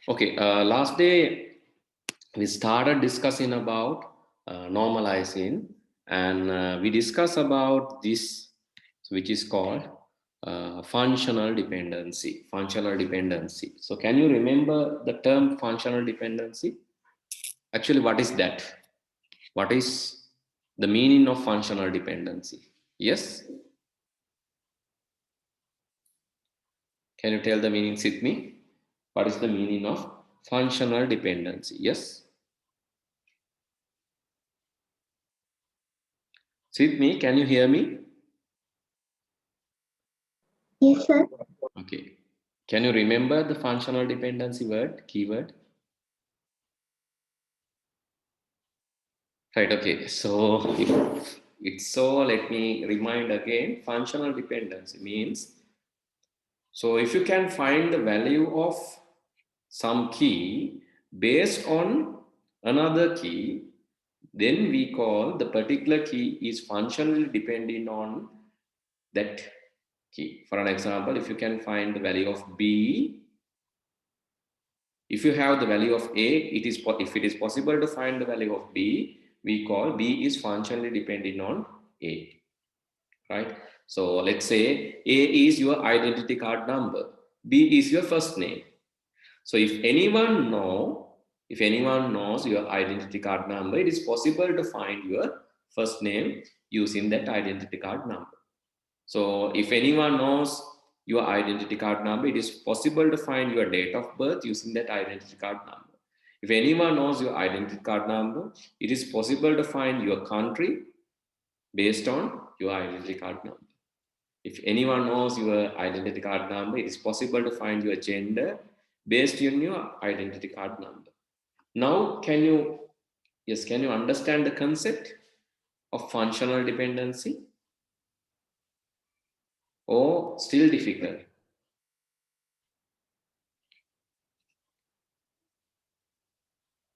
Okay, last day we started discussing about normalizing, and we discussed about this, which is called functional dependency. Functional dependency. So, can you remember the term functional dependency? Actually, what is that? What is the meaning of functional dependency? Yes? Can you tell the meaning with me? What is the meaning of functional dependency? Yes? With me, can you hear me? Yes, sir. Okay. Can you remember the functional dependency word, keyword? Right, okay. So if it's so, let me remind again, functional dependency means, so if you can find the value of some key based on another key, then we call the particular key is functionally depending on that key. For an example, if you can find the value of B, if you have the value of A, if it is possible to find the value of B, we call B is functionally depending on A, right? So let's say A is your identity card number, B is your first name. So if anyone knows your identity card number, it is possible to find your first name using that identity card number. So if anyone knows your identity card number, it is possible to find your date of birth using that identity card number. If anyone knows your identity card number, it is possible to find your country based on your identity card number. If anyone knows your identity card number, it is possible to find your gender based on your identity card number. Now, can you understand the concept of functional dependency, or still difficult?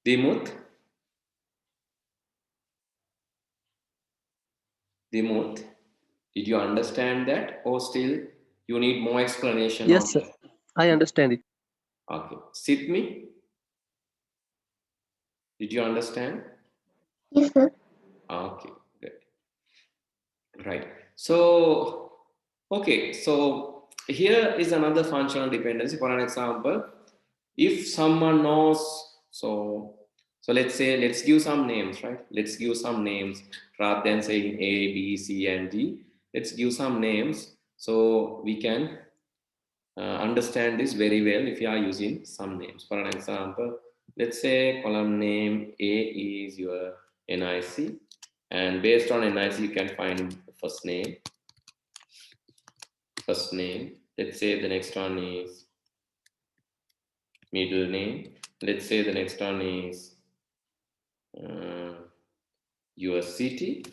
Dimuth? Dimuth? Did you understand that, or still you need more explanation on Yes, sir. that? I understand it. Okay. Sidmi, did you understand? Yes, sir. Okay, good. Right. So, okay. So here is another functional dependency. For an example, if someone knows, so let's give some names, right? Let's give some names rather than saying A, B, C, and D. Let's give some names so we can understand this very well if you are using some names. For an example, let's say column name A is your NIC, and based on NIC you can find the first name. Let's say the next one is middle name. Let's say the next one is uh, your city.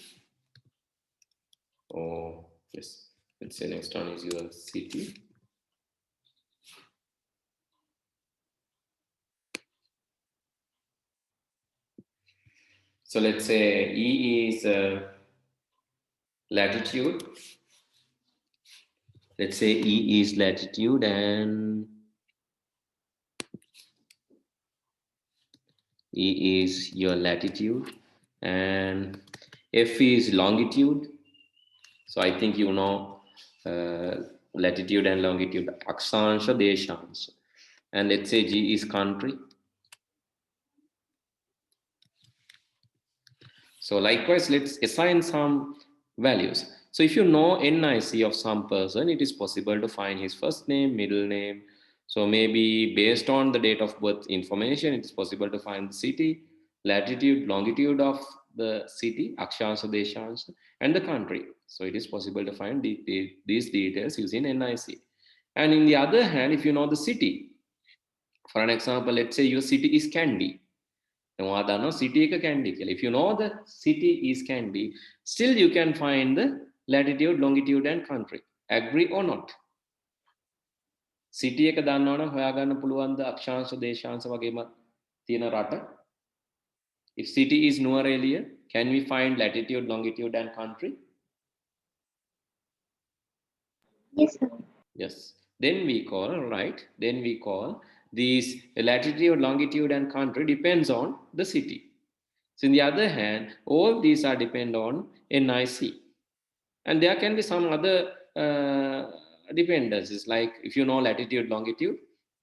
Oh yes, let's say next one is your city. So let's say E is latitude. Let's say E is latitude and E is your latitude, and F is longitude. So I think you know latitude and longitude, Akshansha, Deshansha. And let's say G is country. So likewise, let's assign some values. So if you know NIC of some person, it is possible to find his first name, middle name. So maybe based on the date of birth information, it is possible to find the city, latitude, longitude of the city, Akshansha, Deshansha, and the country. So it is possible to find these details using NIC. And in the other hand, if you know the city, for an example, let's say your city is Kandy. City Kandy. If you know the city is Kandy, still you can find the latitude, longitude, and country. Agree or not? City එක දන්නවනම් හොයාගන්න පුළුවන් ද අක්ෂාංශ දේශාංශ වගේම තියෙන රට. If city is Nuwara, can we find latitude, longitude, and country? Yes, sir. Yes. Then we call, right? Then we call these latitude, longitude, and country depends on the city. So, on the other hand, all these are depend on NIC, and there can be some other dependencies. Like if you know latitude, longitude,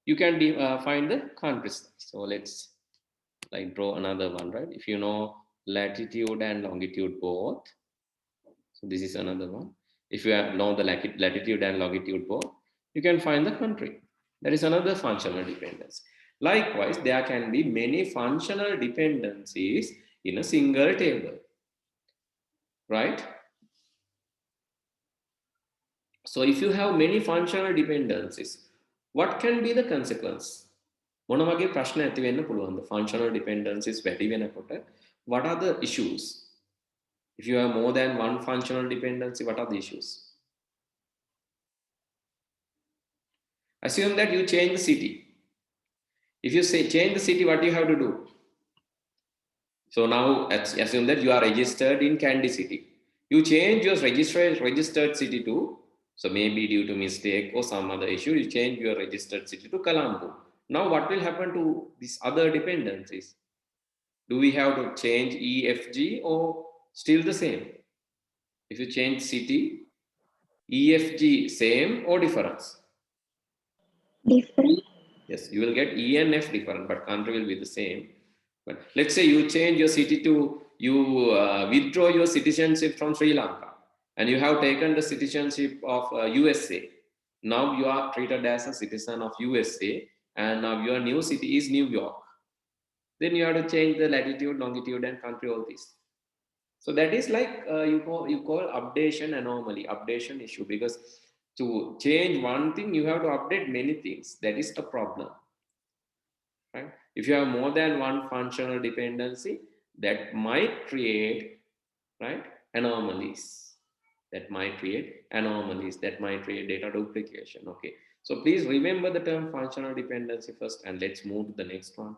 you can find the countries. So let's like draw another one, right? If you know latitude and longitude both, so this is another one. If you know the latitude and longitude both, you can find the country. That is another functional dependence. Likewise, there can be many functional dependencies in a single table, right? So if you have many functional dependencies, what can be the consequence? මොන වගේ ප්‍රශ්න ඇති වෙන්න පුළුවන්ද? Functional dependencies වැඩි වෙනකොට what are the issues? If you have more than one functional dependency, what are the issues? Assume that you change the city. If you say change the city, what do you have to do? So now assume that you are registered in Kandy city. You change your registered city to, so maybe due to mistake or some other issue, you change your registered city to Colombo. Now what will happen to these other dependencies? Do we have to change EFG or still the same? If you change city, EFG same or difference? Different. Yes, you will get E and F different, but country will be the same. But let's say you change your city to, you withdraw your citizenship from Sri Lanka and you have taken the citizenship of USA. Now you are treated as a citizen of USA and now your new city is New York. Then you have to change the latitude, longitude, and country, all this. So that is like you call updation anomaly, updation issue, because to change one thing, you have to update many things. That is the problem, right? If you have more than one functional dependency, that might create, right, anomalies. That might create anomalies. That might create data duplication. Okay. So please remember the term functional dependency first, and let's move to the next one.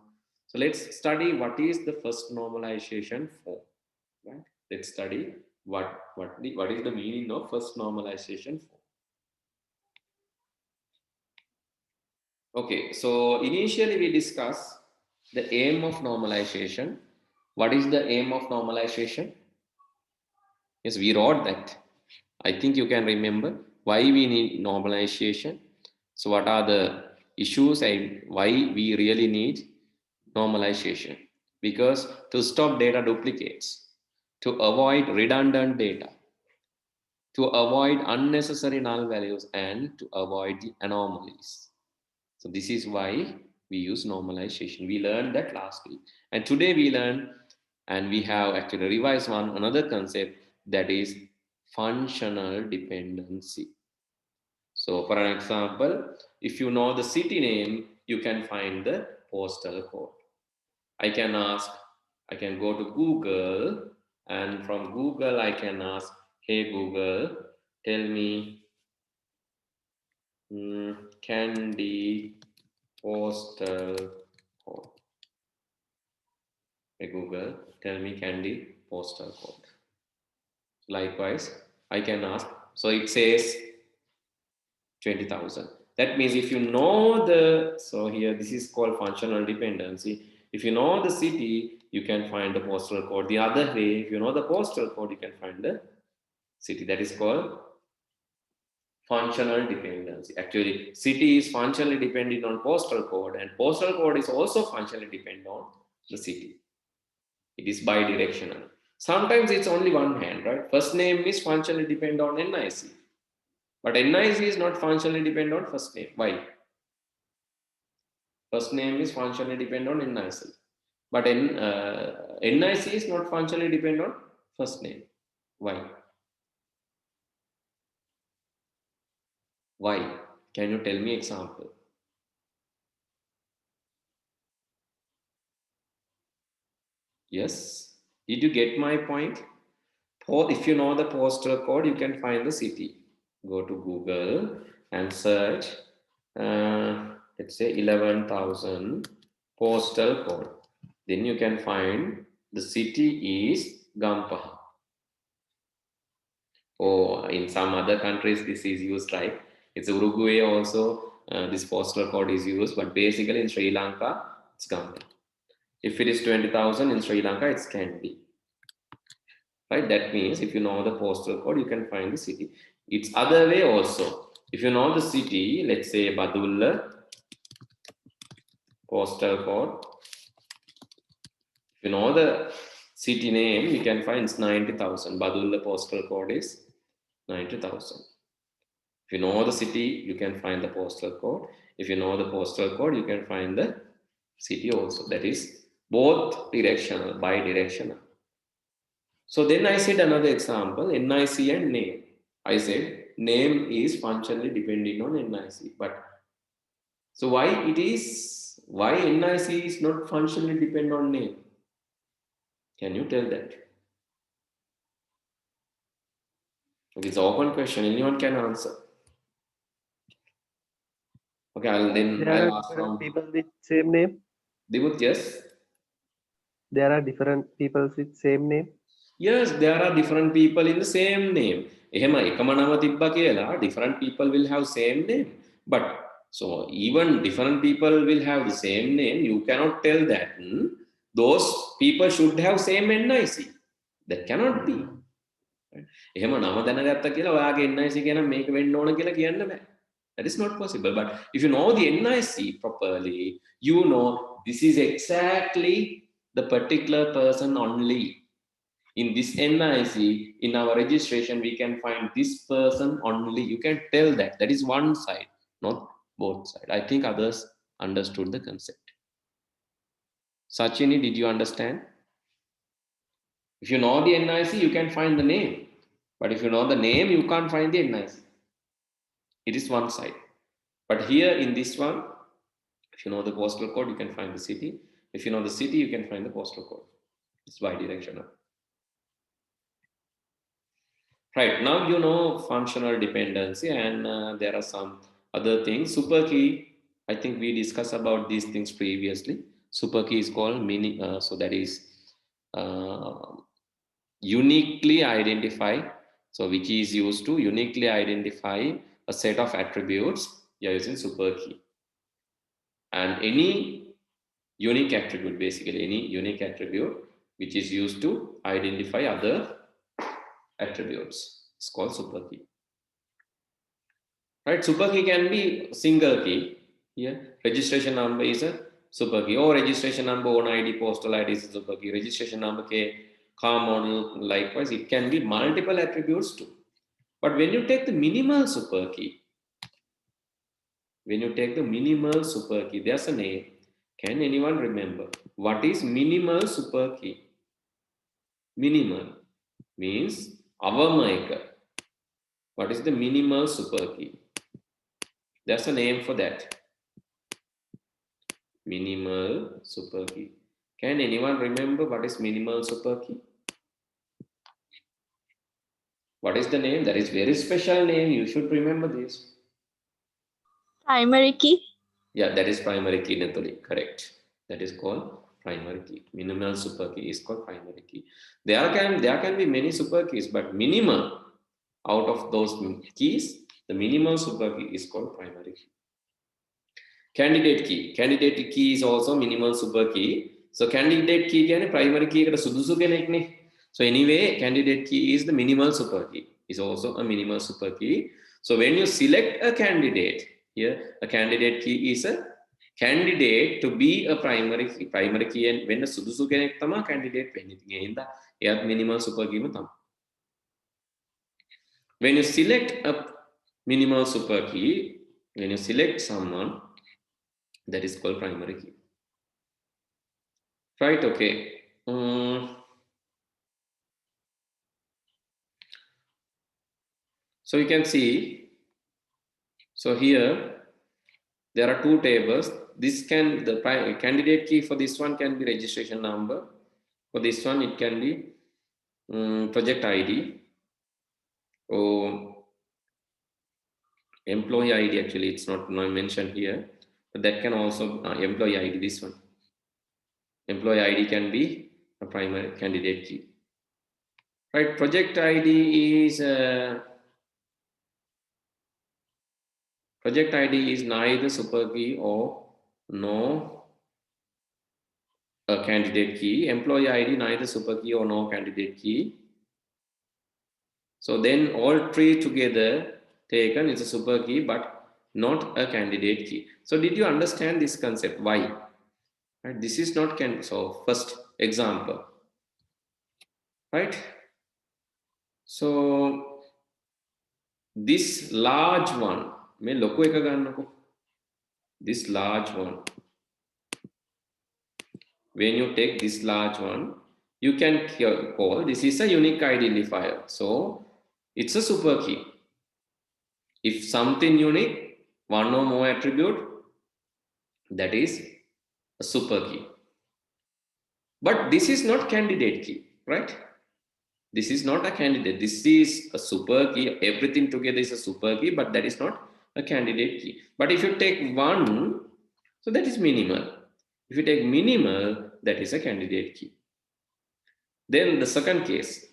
So let's study what is the first normalization form, right? Let's study what is the meaning of first normalization form. Okay, so initially we discuss the aim of normalization. What is the aim of normalization? Yes, we wrote that. I think you can remember why we need normalization. So what are the issues and why we really need normalization? Because to stop data duplicates, to avoid redundant data, to avoid unnecessary null values, and to avoid the anomalies. So this is why we use normalization. We learned that last week. And today we learn, and we have actually revised another concept, that is functional dependency. So for an example, if you know the city name, you can find the postal code. I can go to Google, and from Google I can ask, hey Google, tell me Kandy postal code. Hey Google, tell me Kandy postal code. Likewise, I can ask, so it says 20,000. That means if you know the, so here this is called functional dependency. If you know the city, you can find the postal code. The other way, if you know the postal code, you can find the city. That is called functional dependency. Actually, city is functionally dependent on postal code, and postal code is also functionally dependent on the city. It is bidirectional. Sometimes it's only one hand, right? First name is functionally dependent on NIC. But NIC is not functionally dependent on first name. Why? First name is functionally dependent on NIC. But NIC is not functionally dependent on first name. Why? Why? Can you tell me example? Yes? Did you get my point? If you know the postal code, you can find the city. Go to Google and search, let's say 11,000 postal code. Then you can find the city is Gampaha. Or in some other countries, this is used like, it's Uruguay also. this postal code is used, but basically in Sri Lanka, it's Gambia. If it is 20,000 in Sri Lanka, it's Kandy. Right? That means if you know the postal code, you can find the city. It's other way also. If you know the city, let's say Badulla, postal code. If you know the city name, you can find it's 90,000. Badulla postal code is 90,000. If you know the city, you can find the postal code. If you know the postal code, you can find the city also. That is both directional, bi-directional. So then I said another example, NIC and name. I said name is functionally depending on NIC. But so why NIC is not functionally depend on name? Can you tell that? Okay, it's an open question. Anyone can answer. Okay, There I'll are ask different from people with same name. Dimut, yes? There are different people with same name. Yes, there are different people in the same name. එහෙම එකම නම තිබ්බා කියලා different people will have same name. But so even different people will have the same name. You cannot tell that those people should have same NIC. That cannot be. එහෙම නම දැනගත්ත කියලා ඔයාගේ NIC කියන මේක වෙන්න ඕන කියලා කියන්න බෑ. That is not possible. But if you know the NIC properly, you know this is exactly the particular person only. In this NIC, in our registration, we can find this person only. You can tell that. That is one side, not both sides. I think others understood the concept. Sachini, did you understand? If you know the NIC, you can find the name. But if you know the name, you can't find the NIC. It is one side. But here in this one, if you know the postal code, you can find the city. If you know the city, you can find the postal code. It's bidirectional. Right, now you know functional dependency, and there are some other things. Super key, I think we discussed about these things previously. Super key is called so that is uniquely identify, so which is used to uniquely identify a set of attributes. You are using super key. And any unique attribute, basically any unique attribute which is used to identify other attributes, it's called super key. Right, super key can be single key. Here registration number is a super key, or registration number on ID, postal ID is a super key. Registration number k, car model, likewise it can be multiple attributes too. But when you take the minimal super key, there's a name. Can anyone remember what is minimal super key? Minimal means avameka. What is the minimal super key? There's a name for that. Minimal super key. Can anyone remember what is minimal super key? What is the name? That is very special name. You should remember this. Primary key. Yeah, that is primary key, Natali. Correct. That is called primary key. Minimal super key is called primary key. There can be many super keys, but minimum out of those keys, the minimal super key is called primary key. Candidate key is also minimal super key. So candidate key is primary key ekata sudusu kenek ne. So anyway, candidate key is the minimal super key. Is also a minimal super key. So when you select a candidate, here a candidate key is a candidate to be a primary key. Primary key and when a sudusu kenek tama candidate when it gainda yat minimal super key ma tama. When you select a minimal super key, when you select someone, that is called primary key. Right, okay. So you can see, so here there are two tables. The candidate key for this one can be registration number. For this one, it can be project ID or employee ID. Actually, it's not mentioned here, but that can also employee ID. This one, employee ID can be a primary candidate key. Right, project ID is project ID is neither super key or no candidate key. Employee ID neither super key or no candidate key. So then all three together taken is a super key, but not a candidate key. So did you understand this concept? Why? Right? This is not can. So first example, right? So this large one, this large one. When you take this large one, you can call this is a unique identifier. So it's a super key. If something unique, one or more attribute, that is a super key. But this is not candidate key, right? This is not a candidate. This is a super key. Everything together is a super key, but that is not a candidate key. But if you take one, so that is minimal. If you take minimal, that is a candidate key. Then the second case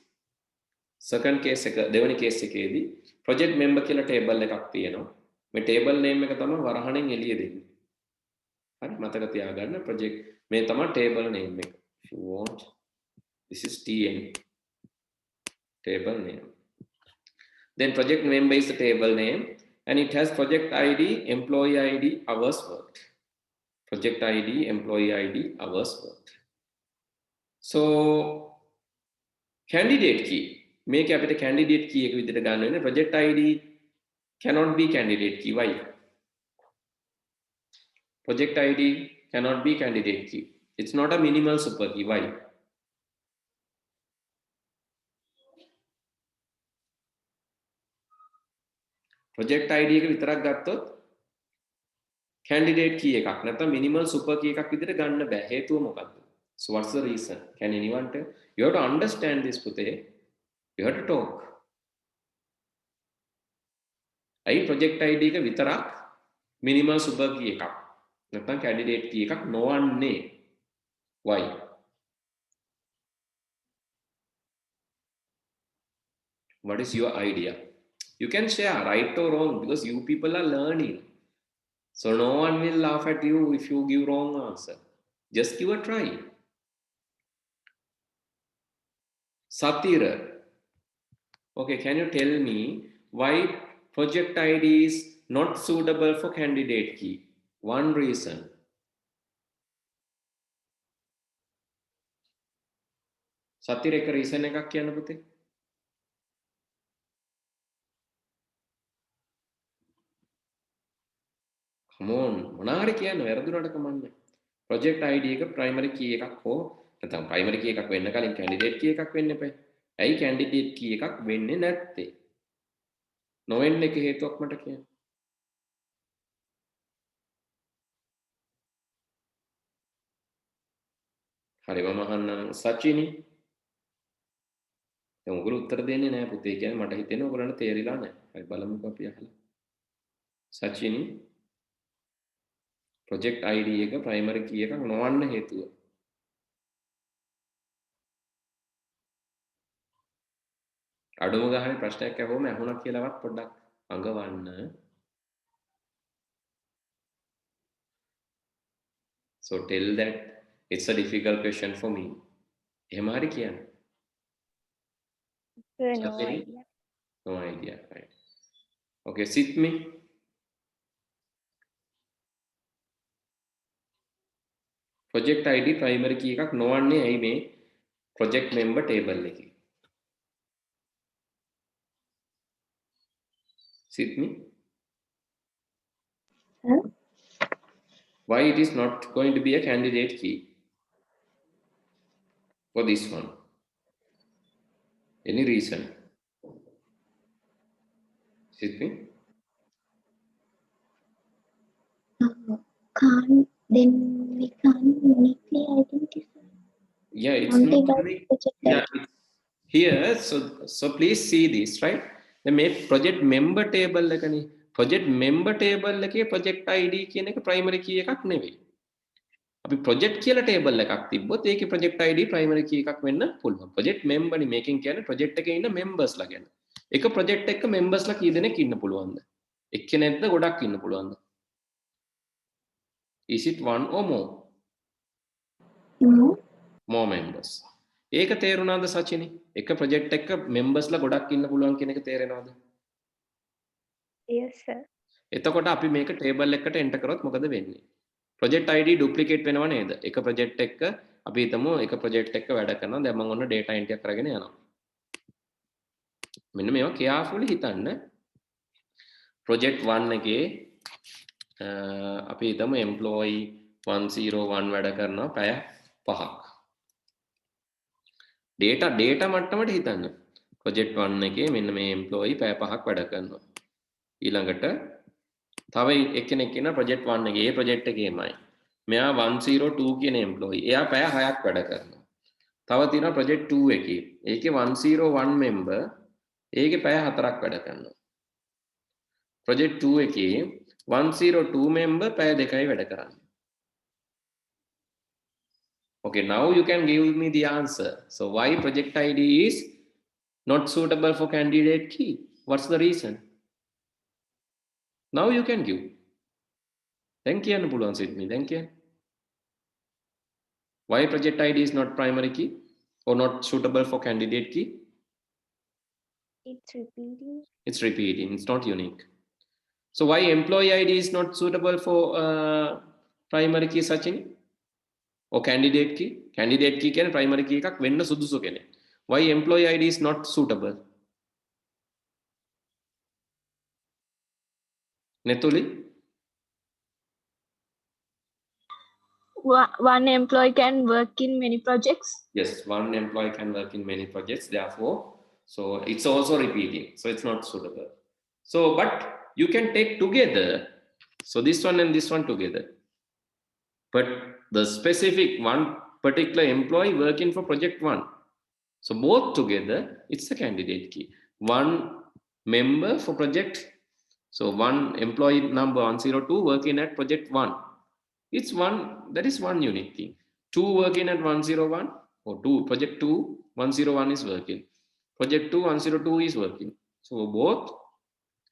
එක දෙවෙනි case එකේදී project member කියලා table එකක් තියෙනවා. මේ table name එක තමයි වරහණෙන් එළිය දෙන්නේ. හරි මතක තියාගන්න project මේ තමයි table name එක. If you want, this is TN, table name. Then project member is the table name and it has project ID, employee ID, hours worked. Project ID, employee ID, hours worked. So candidate key, make අපිට candidate key එක විදිහට ගන්න වෙන්නේ. Project ID cannot be candidate key. Why? Project ID cannot be candidate key. It's not a minimal super key. Why? Project ID එක විතරක් ගත්තොත් candidate key එකක් නැත්නම් minimal super key එකක් විදිහට ගන්න බෑ. හේතුව මොකක්ද? So what's the reason? Can anyone tell? You have to understand this, Pute. You have to talk. I project ID එක විතරක් minimal super key එකක් නැත්නම් candidate key එකක් නොවන්නේ. Why? What is your idea? You can share right or wrong because you people are learning. So no one will laugh at you if you give wrong answer. Just give a try. Satira. Okay, can you tell me why project ID is not suitable for candidate key? One reason. Satira එක reason එකක් කියන්න පුතේ. Come on, මොනාරි කියන්න වැරදුනට කමන්නේ. Project ID එක primary key එකක් හෝ නැත්නම් primary key එකක් වෙන්න කලින් candidate key එකක් වෙන්න එපා. ඇයි candidate key එකක් වෙන්නේ නැත්තේ? නොවෙන්න එක හේතුවක් මට කියන්න. හරි මම අහන්නම් සචිනි. දැන් ඔයගොල්ලෝ උත්තර දෙන්නේ නැහැ පුතේ. කියන්නේ මට හිතෙනවා ඔයගොල්ලන්ට තේරිලා නැහැ. හරි බලමුකෝ අපි අහලා. සචිනි project ID එක primary key එකක් නොවන්න හේතුව. අඩුම ගානේ ප්‍රශ්නයක් අහුවම ඇහුණා කියලාවත් පොඩ්ඩක් අඟවන්න. So tell that it's a difficult question for me. එහෙම හරි කියන්න. No idea. No idea, right? Okay, sit me. Project ID primary key එකක් නොවන්නේ ඇයි මේ project member table එකේ? Sydney? Sir? Why it is not going to be a candidate key for this one? Any reason? Sydney? Can't, then we can't uniquely identify. Yeah, it's Only not by unique. project Yeah, ID. it's here. So please see this, right? The project member table එකනේ. Project member table එකේ project ID කියන එක primary key එකක් නෙවෙයි. අපි project කියලා table එකක් තිබ්බොත් ඒකේ project ID primary key එකක් වෙන්න පුළුවන්. project member නේ මේකෙන් කියන්නේ project එකේ ඉන්න members ලා ගැන. එක project එකක members ලා කී දෙනෙක් ඉන්න පුළුවන්ද? එක්කෙනෙක්ද ගොඩක් ඉන්න පුළුවන්ද? Is it one or more? No. More members. ඒක තේරුණාද සචිනි? එක ප්‍රොජෙක්ට් එක members ලා ගොඩක් ඉන්න පුළුවන් කියන එක තේරෙනවද? Yes, sir. එතකොට අපි මේක ටේබල් එකකට එන්ටර් කරොත් මොකද වෙන්නේ? project id duplicate වෙනව නේද? එක project එකක අපි හිතමු එක project එකක වැඩ කරනවා. දැන් මම ඔන්න data entry එකක් කරගෙන යනවා. මෙන්න මේවා carefully හිතන්න. project 1 එකේ අපි හිතමු employee 101 වැඩ කරනවා පැය 5ක්. data මට්ටමට හිතන්න. project 1 එකේ මෙන්න මේ employee පැය 5ක් වැඩ කරනවා. ඊළඟට තව එක්කෙනෙක් ඉන්න project 1 එකේ ඒ project එකේමයි. මෙයා 102 කියන employee. එයා පැය 6ක් වැඩ කරනවා. තව තියෙනවා project 2 එකේ. ඒකේ 101 member ඒකේ පැය 4ක් වැඩ කරනවා. project 2 එකේ 102 member පැය 2යි වැඩ කරන්නේ. Okay, now you can give me the answer. So why project ID is not suitable for candidate key? What's the reason? Now you can give. Thank you, පුළුවන් with me. Thank you. Why project ID is not primary key or not suitable for candidate key? It's repeating. It's repeating. It's not unique. So why employee ID is not suitable for primary key, Sachin? Or candidate key? Candidate key can primary key එකක් වෙන්න සුදුසු කෙනෙක්. Why employee ID is not suitable? Netuli? One employee can work in many projects. Yes, one employee can work in many projects. Therefore, so it's also repeating. So it's not suitable. So, but you can take together. So this one and this one together. But the specific one particular employee working for project 1. So both together, it's a candidate key. One member for project. So one employee number 102 working at project 1. It's one, that is one unique thing. 2 working at 101 or 2, project 2, 101 is working. Project 2, 102 is working. So both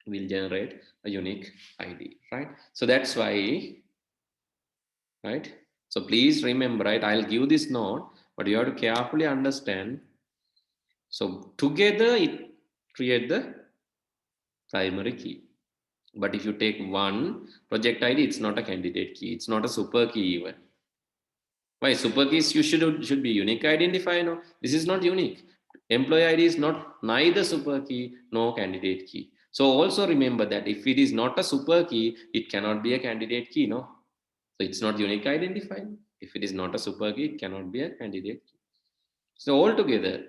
will generate a unique ID, right? So that's why, right? So please remember, right? I'll give this note, but you have to carefully understand. So together it create the primary key. But if you take one project ID, it's not a candidate key. It's not a super key even. Why? Super keys you should be unique identifier. No, this is not unique. Employee ID is not neither super key nor candidate key. So also remember that if it is not a super key, it cannot be a candidate key. No, so it's not unique identifier. If it is not a super key, it cannot be a candidate key. So altogether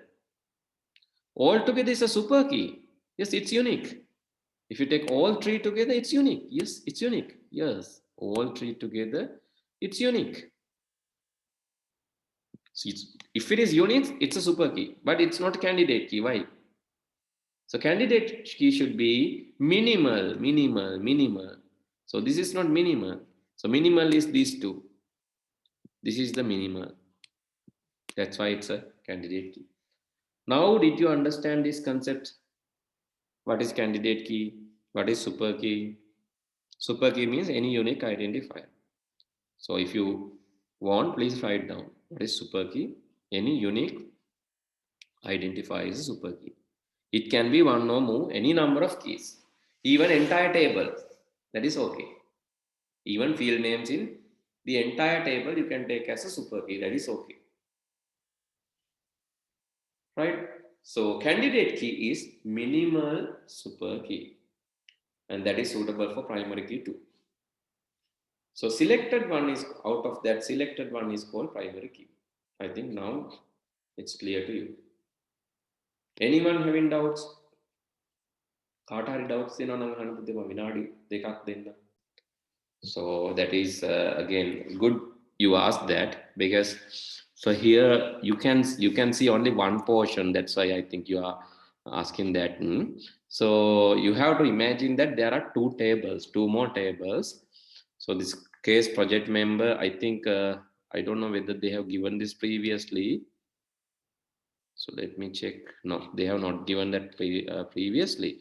is a super key. Yes, it's unique. If you take all three together, it's unique. Yes, it's unique. Yes, all three together, it's unique. So if it is unique, it's a super key, but it's not candidate key. Why? So candidate key should be minimal. So this is not minimal. So minimal is these two. This is the minimal. That's why it's a candidate key. Now, did you understand this concept? What is candidate key? What is super key? Super key means any unique identifier. So if you want, please write down. What is super key? Any unique identifier is a super key. It can be one or more, any number of keys. Even entire table, that is okay. Even field names in the entire table you can take as a super key, that is okay. Right? So candidate key is minimal super key, and that is suitable for primary key too. So selected one is, out of that selected one is called primary key. I think now it's clear to you. Anyone having doubts? කාට හරි doubts දෙනවා නම් අහන්න පුතේ, විනාඩි දෙකක් දෙන්න. So that is again good you asked that, because so here you can see only one portion. That's why I think you are asking that. So you have to imagine that there are two more tables. So this case project member, I think I don't know whether they have given this previously. So let me check. No, they have not given that previously.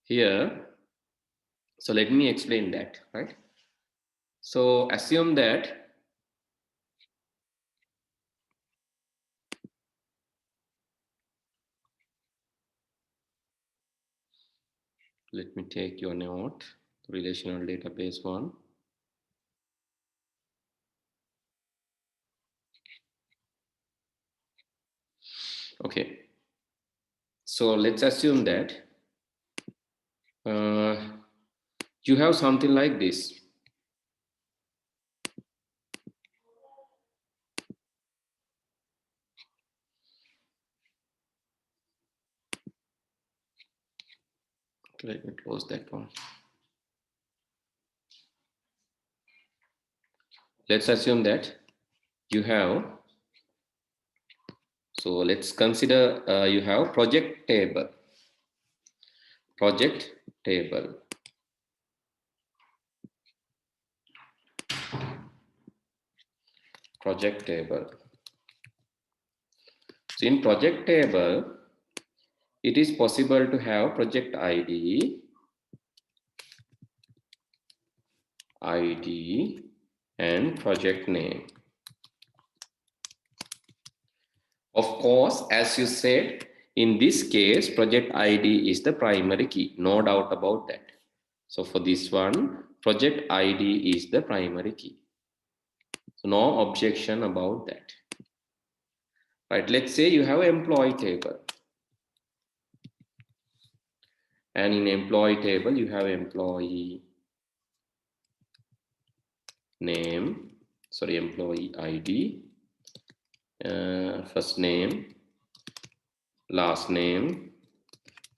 Here So let me explain that, right? So assume that let me take your note, relational database one. Okay. So let's assume that you have something like this. Let me close that one. Let's assume that you have, so let's consider you have project table. Project table. Project table. So in project table, it is possible to have project ID, and project name. Of course, as you said, in this case, project ID is the primary key, no doubt about that. So for this one, project ID is the primary key. So no objection about that. Right, let's say you have employee table. And in employee table, you have employee name, sorry, employee ID, first name, last name,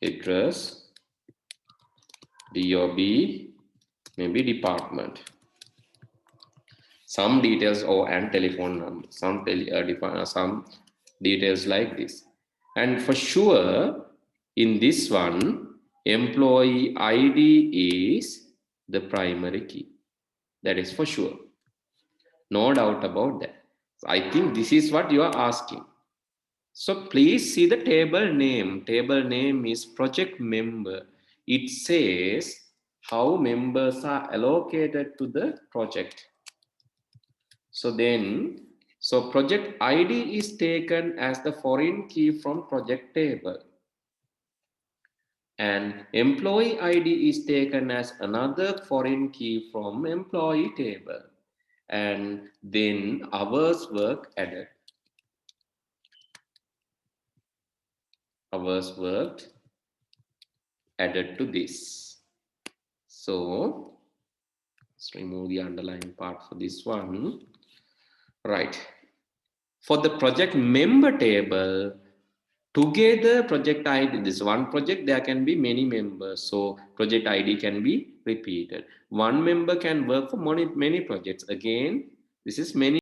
address, DOB, maybe department, some details, and telephone number, some details like this. And for sure, in this one, employee ID is the primary key. That is for sure. No doubt about that. I think this is what you are asking. So please see the table name. Table name is project member. It says how members are allocated to the project. So then, so project ID is taken as the foreign key from project table. And employee ID is taken as another foreign key from employee table. And then hours work added. Hours worked added to this. So let's remove the underlying part for this one. Right. For the project member table, together project ID, this one project, there can be many members. So project ID can be repeated. One member can work for many projects. Again, this is many